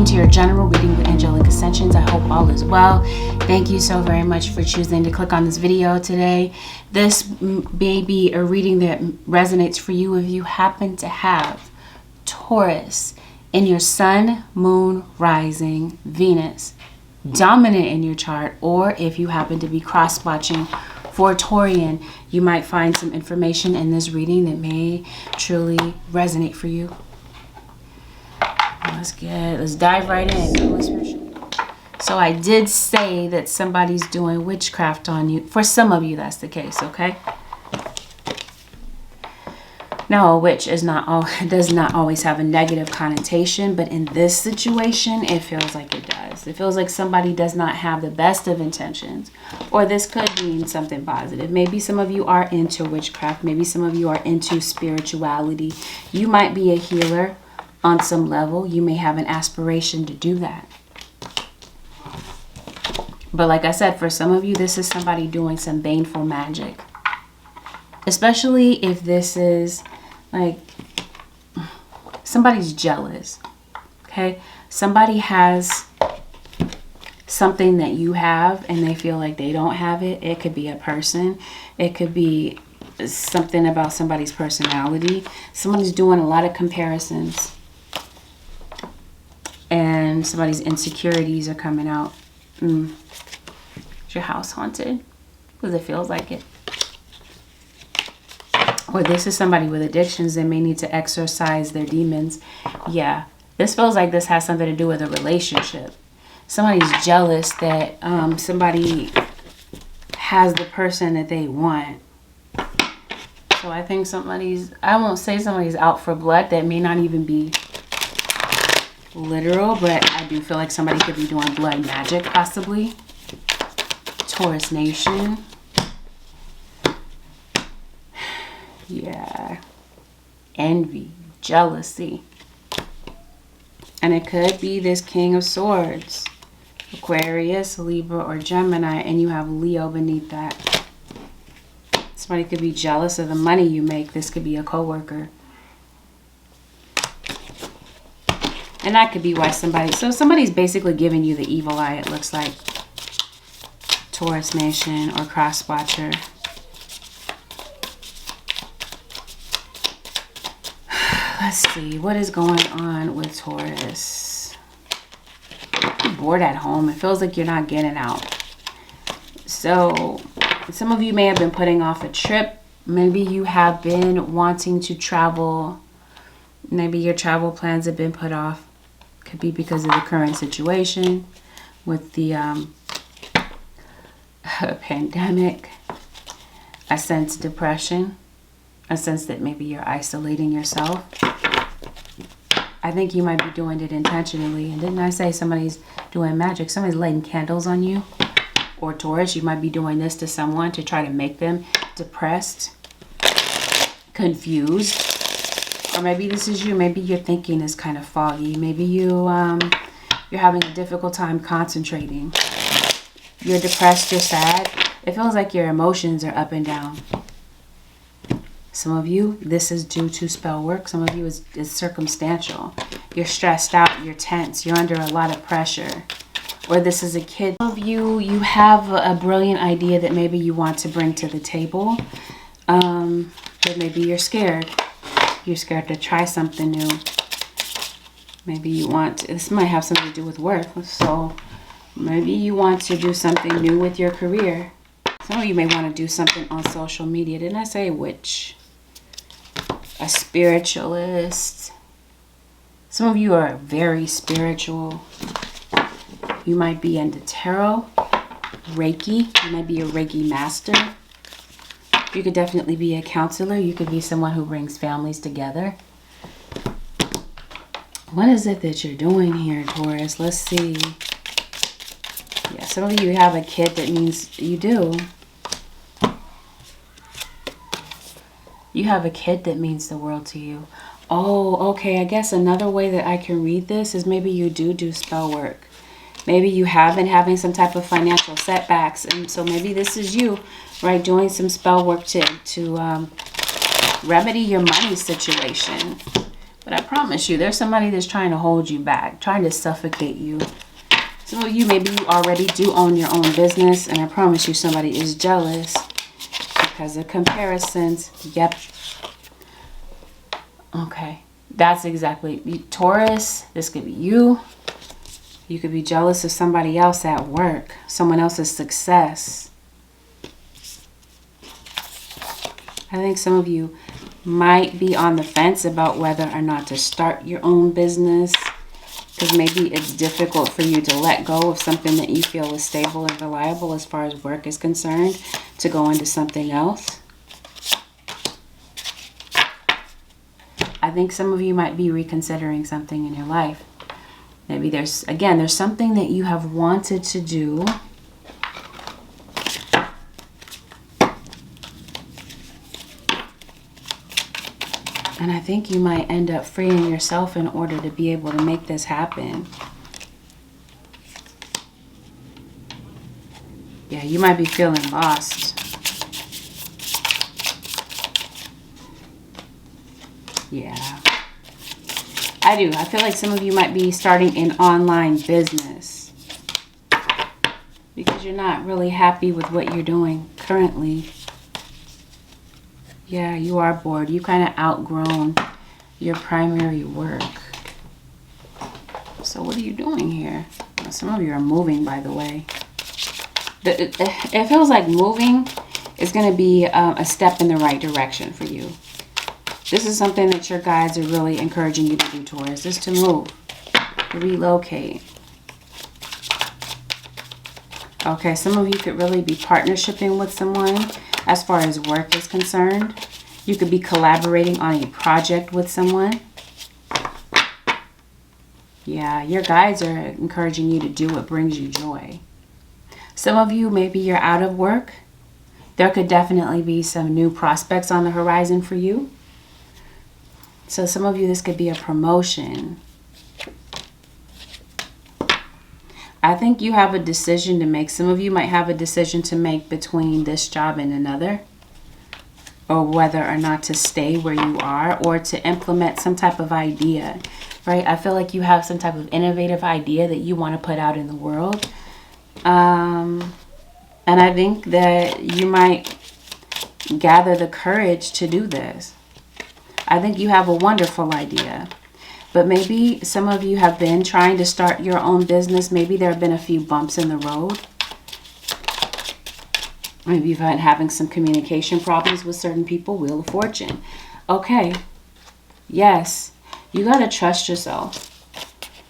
welcome to your general reading with Angelic Ascensions. I hope all is well. Thank you so very much for choosing to click on this video today. This may be a reading that resonates for you if you happen to have Taurus in your sun, moon, rising, Venus dominant in your chart, or if you happen to be cross-watching for Taurian, you might find some information in this reading that may truly resonate for you. Let's dive right in. So I did say that somebody's doing witchcraft on you. For some of you, that's the case, okay? Now, a witch does not always have a negative connotation, but in this situation, it feels like it does. It feels like somebody does not have the best of intentions, or this could mean something positive. Maybe some of you are into witchcraft. Maybe some of you are into spirituality. You might be a healer on some level. You may have an aspiration to do that. But like I said, for some of you, this is somebody doing some baneful magic. Especially if this is like somebody's jealous, okay? Somebody has something that you have and they feel like they don't have it. It could be a person. It could be something about somebody's personality. Somebody's doing a lot of comparisons and somebody's insecurities are coming out. Is your house haunted? Because it feels like it. Or this is somebody with addictions that may need to exorcise their demons. Yeah, this feels like this has something to do with a relationship. Somebody's jealous that somebody has the person that they want. So I think I won't say somebody's out for blood. That may not even be literal, but I do feel like somebody could be doing blood magic possibly. Taurus Nation. Yeah, envy, jealousy. And it could be this King of Swords, Aquarius, Libra, or Gemini, and you have Leo beneath that. Somebody could be jealous of the money you make. This could be a coworker. And that could be why somebody's basically giving you the evil eye, it looks like. Taurus Nation or Cross-Watcher. Let's see, what is going on with Taurus? You're bored at home. It feels like you're not getting out. So, some of you may have been putting off a trip. Maybe you have been wanting to travel. Maybe your travel plans have been put off. Could be because of the current situation with the pandemic. I sense depression. A sense that maybe you're isolating yourself. I think you might be doing it intentionally. And didn't I say somebody's doing magic? Somebody's lighting candles on you. Or Taurus, you might be doing this to someone to try to make them depressed, confused. Or maybe this is you. Maybe your thinking is kind of foggy. Maybe you're having a difficult time concentrating. You're depressed, you're sad. It feels like your emotions are up and down. Some of you, this is due to spell work. Some of you is circumstantial. You're stressed out. You're tense. You're under a lot of pressure. Or this is a kid. Some of you, you have a brilliant idea that maybe you want to bring to the table. But maybe you're scared. You're scared to try something new. Maybe this might have something to do with work. So maybe you want to do something new with your career. Some of you may want to do something on social media. Didn't I say witch? A spiritualist. Some of you are very spiritual. You might be into tarot, Reiki. You might be a Reiki master. You could definitely be a counselor. You could be someone who brings families together. What is it that you're doing here, Taurus? Let's see. Yeah, some of you have a kid. That means you do. You have a kid that means the world to you. Oh, okay. I guess another way that I can read this is maybe you do spell work. Maybe you have been having some type of financial setbacks. And so maybe this is you, right, doing some spell work to remedy your money situation. But I promise you, there's somebody that's trying to hold you back, trying to suffocate you. Some of you, maybe you already do own your own business, and I promise you somebody is jealous because of comparisons. Yep. Okay. That's exactly. Taurus, this could be you. You could be jealous of somebody else at work, someone else's success. I think some of you might be on the fence about whether or not to start your own business, because maybe it's difficult for you to let go of something that you feel is stable and reliable as far as work is concerned to go into something else. I think some of you might be reconsidering something in your life. Maybe there's something that you have wanted to do. And I think you might end up freeing yourself in order to be able to make this happen. Yeah, you might be feeling lost. Yeah. I do. I feel like some of you might be starting an online business because you're not really happy with what you're doing currently. Yeah, you are bored. You kind of outgrown your primary work. So what are you doing here? Well, some of you are moving, by the way. It feels like moving is going to be a step in the right direction for you. This is something that your guides are really encouraging you to do, Taurus, is to move, to relocate. Okay, some of you could really be partnershiping with someone as far as work is concerned. You could be collaborating on a project with someone. Yeah, your guides are encouraging you to do what brings you joy. Some of you, maybe you're out of work. There could definitely be some new prospects on the horizon for you. So some of you, this could be a promotion. I think you have a decision to make. Some of you might have a decision to make between this job and another, or whether or not to stay where you are or to implement some type of idea, right? I feel like you have some type of innovative idea that you want to put out in the world. And I think that you might gather the courage to do this. I think you have a wonderful idea. But maybe some of you have been trying to start your own business. Maybe there have been a few bumps in the road. Maybe you've been having some communication problems with certain people. Wheel of Fortune. Okay. Yes. You got to trust yourself.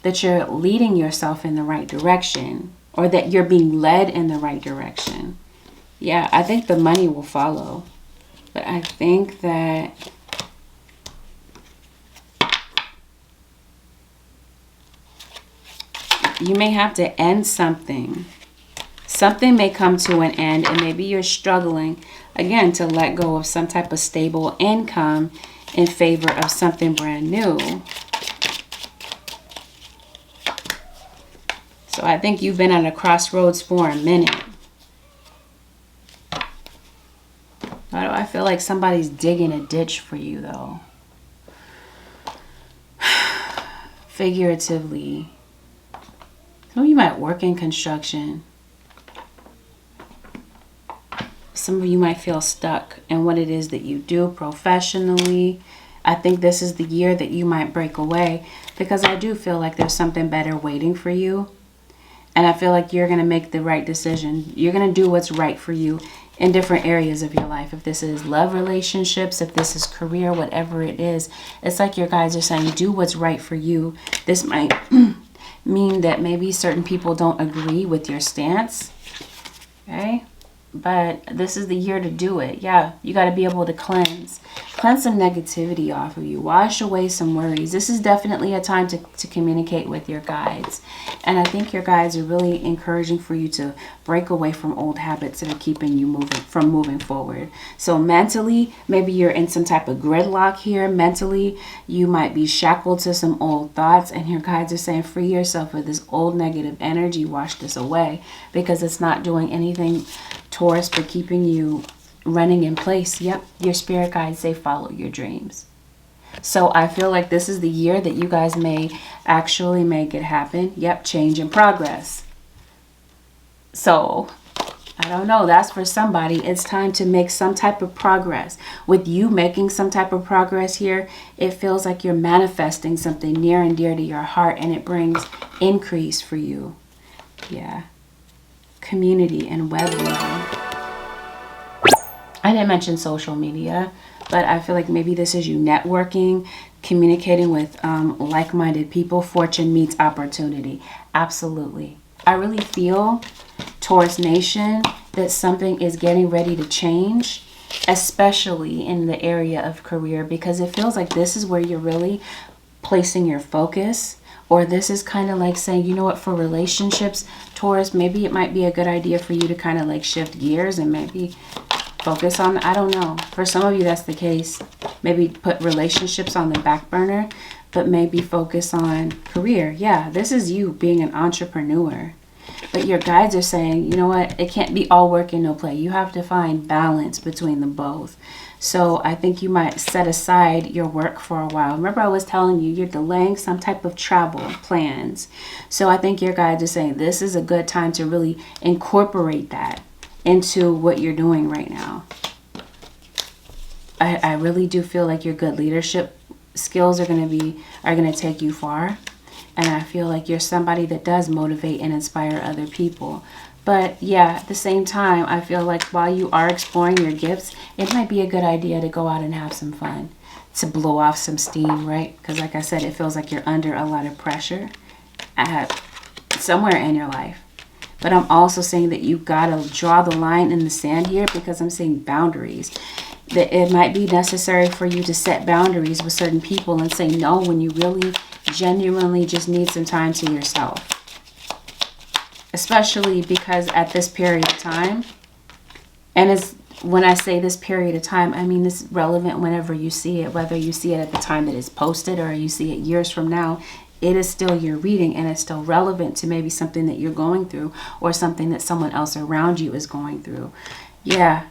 That you're leading yourself in the right direction. Or that you're being led in the right direction. Yeah, I think the money will follow. But I think that you may have to end something. Something may come to an end, and maybe you're struggling, again, to let go of some type of stable income in favor of something brand new. So I think you've been at a crossroads for a minute. Why do I feel like somebody's digging a ditch for you, though? Figuratively. Some of you might work in construction. Some of you might feel stuck in what it is that you do professionally. I think this is the year that you might break away, because I do feel like there's something better waiting for you. And I feel like you're going to make the right decision. You're going to do what's right for you in different areas of your life. If this is love relationships, if this is career, whatever it is, it's like your guides are saying, do what's right for you. This might mean that maybe certain people don't agree with your stance. Okay? But this is the year to do it. Yeah, you got to be able to cleanse some negativity off of you. Wash away some worries. This is definitely a time to communicate with your guides. And I think your guides are really encouraging for you to break away from old habits that are keeping you moving forward. So mentally, maybe you're in some type of gridlock here. Mentally, you might be shackled to some old thoughts, and your guides are saying, free yourself of this old negative energy. Wash this away, because it's not doing anything, Taurus, but keeping you running in place. Yep, your spirit guides say follow your dreams. So I feel like this is the year that you guys may actually make it happen. Yep, change and progress. So I don't know, that's for somebody. It's time to make some type of progress. With you making some type of progress here, it feels like you're manifesting something near and dear to your heart, and it brings increase for you. Yeah. Community and web weaving. I didn't mention social media, but I feel like maybe this is you networking, communicating with like-minded people. Fortune meets opportunity. Absolutely. I really feel, Taurus Nation, that something is getting ready to change, especially in the area of career, because it feels like this is where you're really placing your focus. Or this is kind of like saying, you know what, for relationships, Taurus, maybe it might be a good idea for you to kind of like shift gears and maybe focus on, I don't know. For some of you, that's the case. Maybe put relationships on the back burner, but maybe focus on career. Yeah, this is you being an entrepreneur. But your guides are saying, you know what, it can't be all work and no play. You have to find balance between the both. So I think you might set aside your work for a while. Remember, I was telling you, you're delaying some type of travel plans. So I think your guides are saying this is a good time to really incorporate that into what you're doing right now. I really do feel like your good leadership skills are going to take you far. And I feel like you're somebody that does motivate and inspire other people. But yeah, at the same time, I feel like while you are exploring your gifts, it might be a good idea to go out and have some fun, to blow off some steam, right? Because like I said, it feels like you're under a lot of pressure at somewhere in your life. But I'm also saying that you got to draw the line in the sand here, because I'm seeing boundaries. That it might be necessary for you to set boundaries with certain people and say no when you really genuinely just need some time to yourself. Especially because at this period of time, and when I say this period of time, I mean this is relevant whenever you see it, whether you see it at the time that it's posted or you see it years from now, it is still your reading, and it's still relevant to maybe something that you're going through or something that someone else around you is going through. Yeah.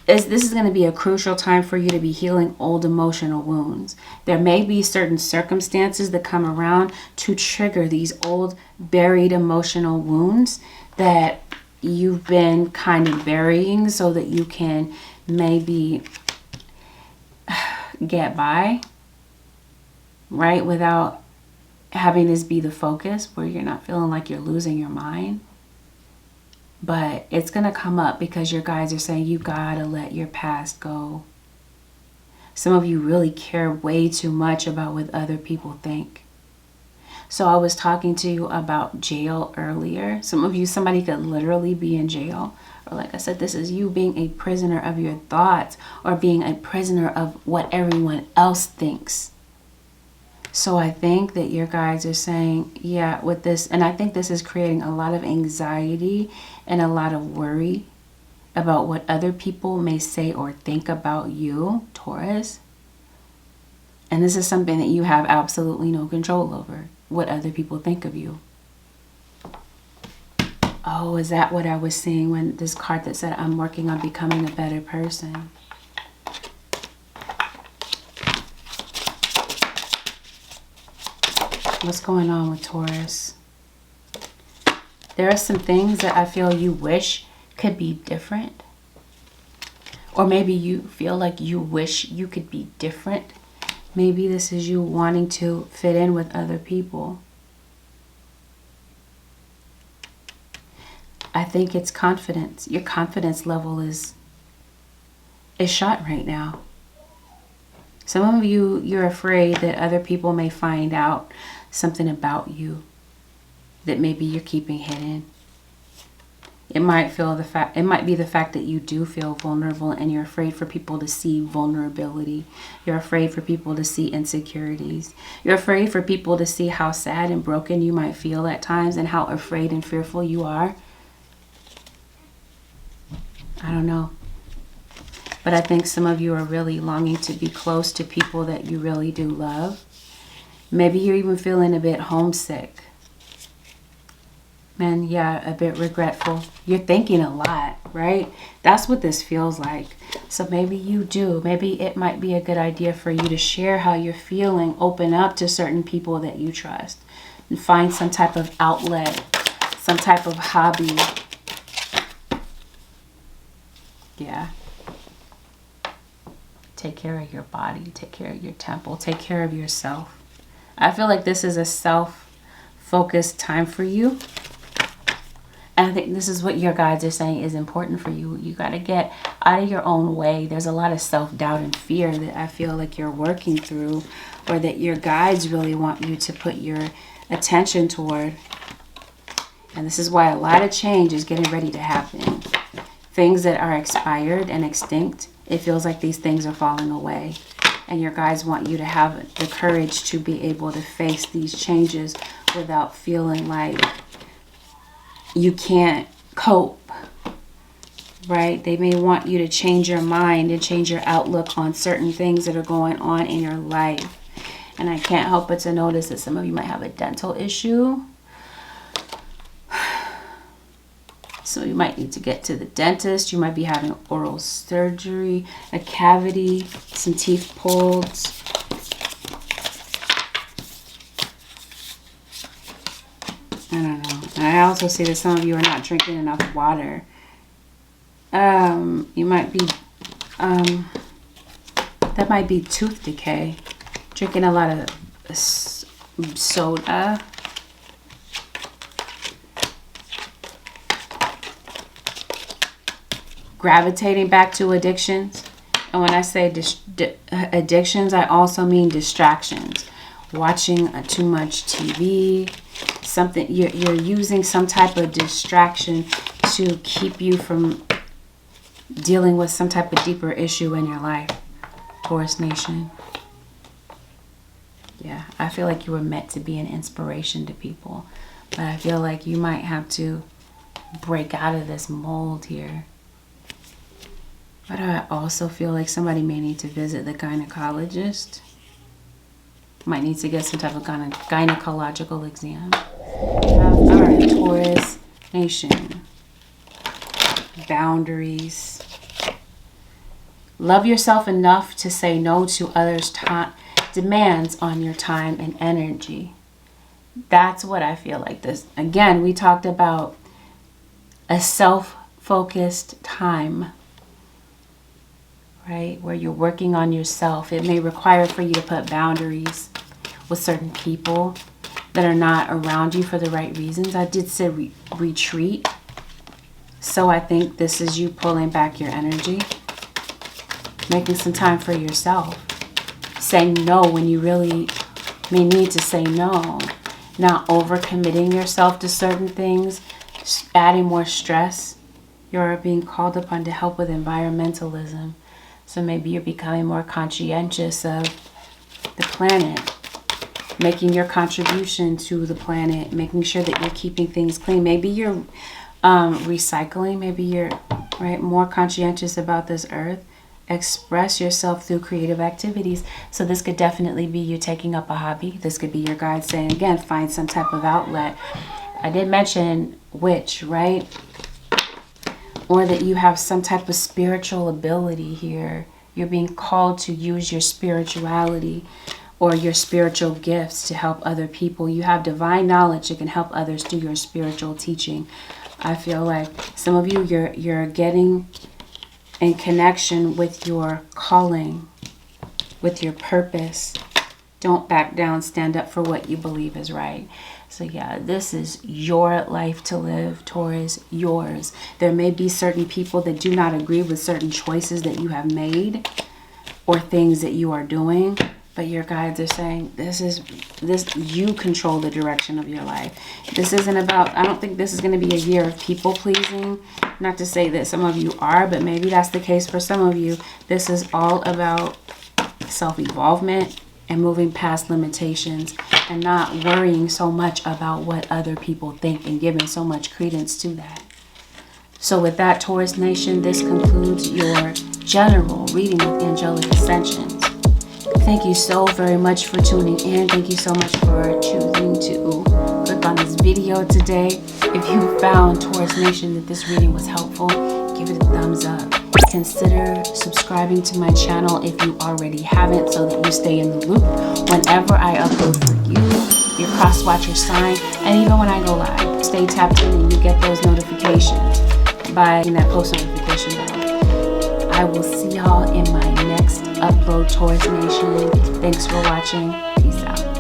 This is going to be a crucial time for you to be healing old emotional wounds. There may be certain circumstances that come around to trigger these old buried emotional wounds that you've been kind of burying so that you can maybe get by, right? Without having this be the focus, where you're not feeling like you're losing your mind. But it's going to come up because your guides are saying you got to let your past go. Some of you really care way too much about what other people think. So I was talking to you about jail earlier. Some of you, somebody could literally be in jail. Or like I said, this is you being a prisoner of your thoughts, or being a prisoner of what everyone else thinks. So I think that your guides are saying, yeah, with this, and I think this is creating a lot of anxiety and a lot of worry about what other people may say or think about you, Taurus. And this is something that you have absolutely no control over, what other people think of you. Oh, is that what I was seeing when this card that said, I'm working on becoming a better person? What's going on with Taurus? There are some things that I feel you wish could be different. Or maybe you feel like you wish you could be different. Maybe this is you wanting to fit in with other people. I think it's confidence. Your confidence level is shot right now. Some of you, you're afraid that other people may find out something about you that maybe you're keeping hidden. It might be the fact that you do feel vulnerable, and you're afraid for people to see vulnerability. You're afraid for people to see insecurities. You're afraid for people to see how sad and broken you might feel at times, and how afraid and fearful you are. I don't know. But I think some of you are really longing to be close to people that you really do love. Maybe you're even feeling a bit homesick. And yeah, a bit regretful. You're thinking a lot, right? That's what this feels like. So maybe you do. Maybe it might be a good idea for you to share how you're feeling. Open up to certain people that you trust. And find some type of outlet. Some type of hobby. Yeah. Take care of your body. Take care of your temple. Take care of yourself. I feel like this is a self-focused time for you. And I think this is what your guides are saying is important for you. You got to get out of your own way. There's a lot of self-doubt and fear that I feel like you're working through, or that your guides really want you to put your attention toward. And this is why a lot of change is getting ready to happen. Things that are expired and extinct, it feels like these things are falling away. And your guides want you to have the courage to be able to face these changes without feeling like you can't cope, right? They may want you to change your mind and change your outlook on certain things that are going on in your life. And I can't help but to notice that some of you might have a dental issue. So you might need to get to the dentist. You might be having oral surgery, a cavity, some teeth pulled. I don't know. And I also see that some of you are not drinking enough water. You might be, that might be tooth decay. Drinking a lot of soda. Gravitating back to addictions. And when I say addictions, I also mean distractions. Watching too much TV. Something you're using some type of distraction to keep you from dealing with some type of deeper issue in your life, Taurus Nation. Yeah, I feel like you were meant to be an inspiration to people, but I feel like you might have to break out of this mold here. But I also feel like somebody may need to visit the gynecologist. Might need to get some type of gynecological exam. All right, Taurus Nation. Boundaries. Love yourself enough to say no to others' demands on your time and energy. That's what I feel like this. Again, we talked about a self-focused time, right? Where you're working on yourself. It may require for you to put boundaries with certain people that are not around you for the right reasons. I did say retreat. So I think this is you pulling back your energy. Making some time for yourself. Saying no when you really may need to say no. Not overcommitting yourself to certain things. Adding more stress. You're being called upon to help with environmentalism. So maybe you're becoming more conscientious of the planet. Making your contribution to the planet. Making sure that you're keeping things clean. Maybe you're recycling. Maybe you're more conscientious about this earth. Express yourself through creative activities. So this could definitely be you taking up a hobby. This could be your guide saying, again, find some type of outlet. I did mention witch, right? Or that you have some type of spiritual ability here. You're being called to use your spirituality or your spiritual gifts to help other people. You have divine knowledge that can help others through your spiritual teaching. I feel like some of you, you're getting in connection with your calling, with your purpose. Don't back down. Stand up for what you believe is right. So yeah, this is your life to live, Taurus, yours. There may be certain people that do not agree with certain choices that you have made or things that you are doing, but your guides are saying you control the direction of your life. This isn't about, I don't think this is going to be a year of people pleasing. Not to say that some of you are, but maybe that's the case for some of you. This is all about self-evolvement and moving past limitations and not worrying so much about what other people think and giving so much credence to that. So with that, Taurus Nation, this concludes your general reading with Angelic Ascensions. Thank you so very much for tuning in. Thank you so much for choosing to click on this video today. If you found, Taurus Nation, that this reading was helpful, give it a thumbs up. Consider subscribing to my channel if you already haven't, so that you stay in the loop whenever I upload for you, your cross-watcher sign, and even when I go live. Stay tapped in and you get those notifications by hitting that post notification bell. I will see y'all in my next upload, Taurus Nation. Thanks for watching. Peace out.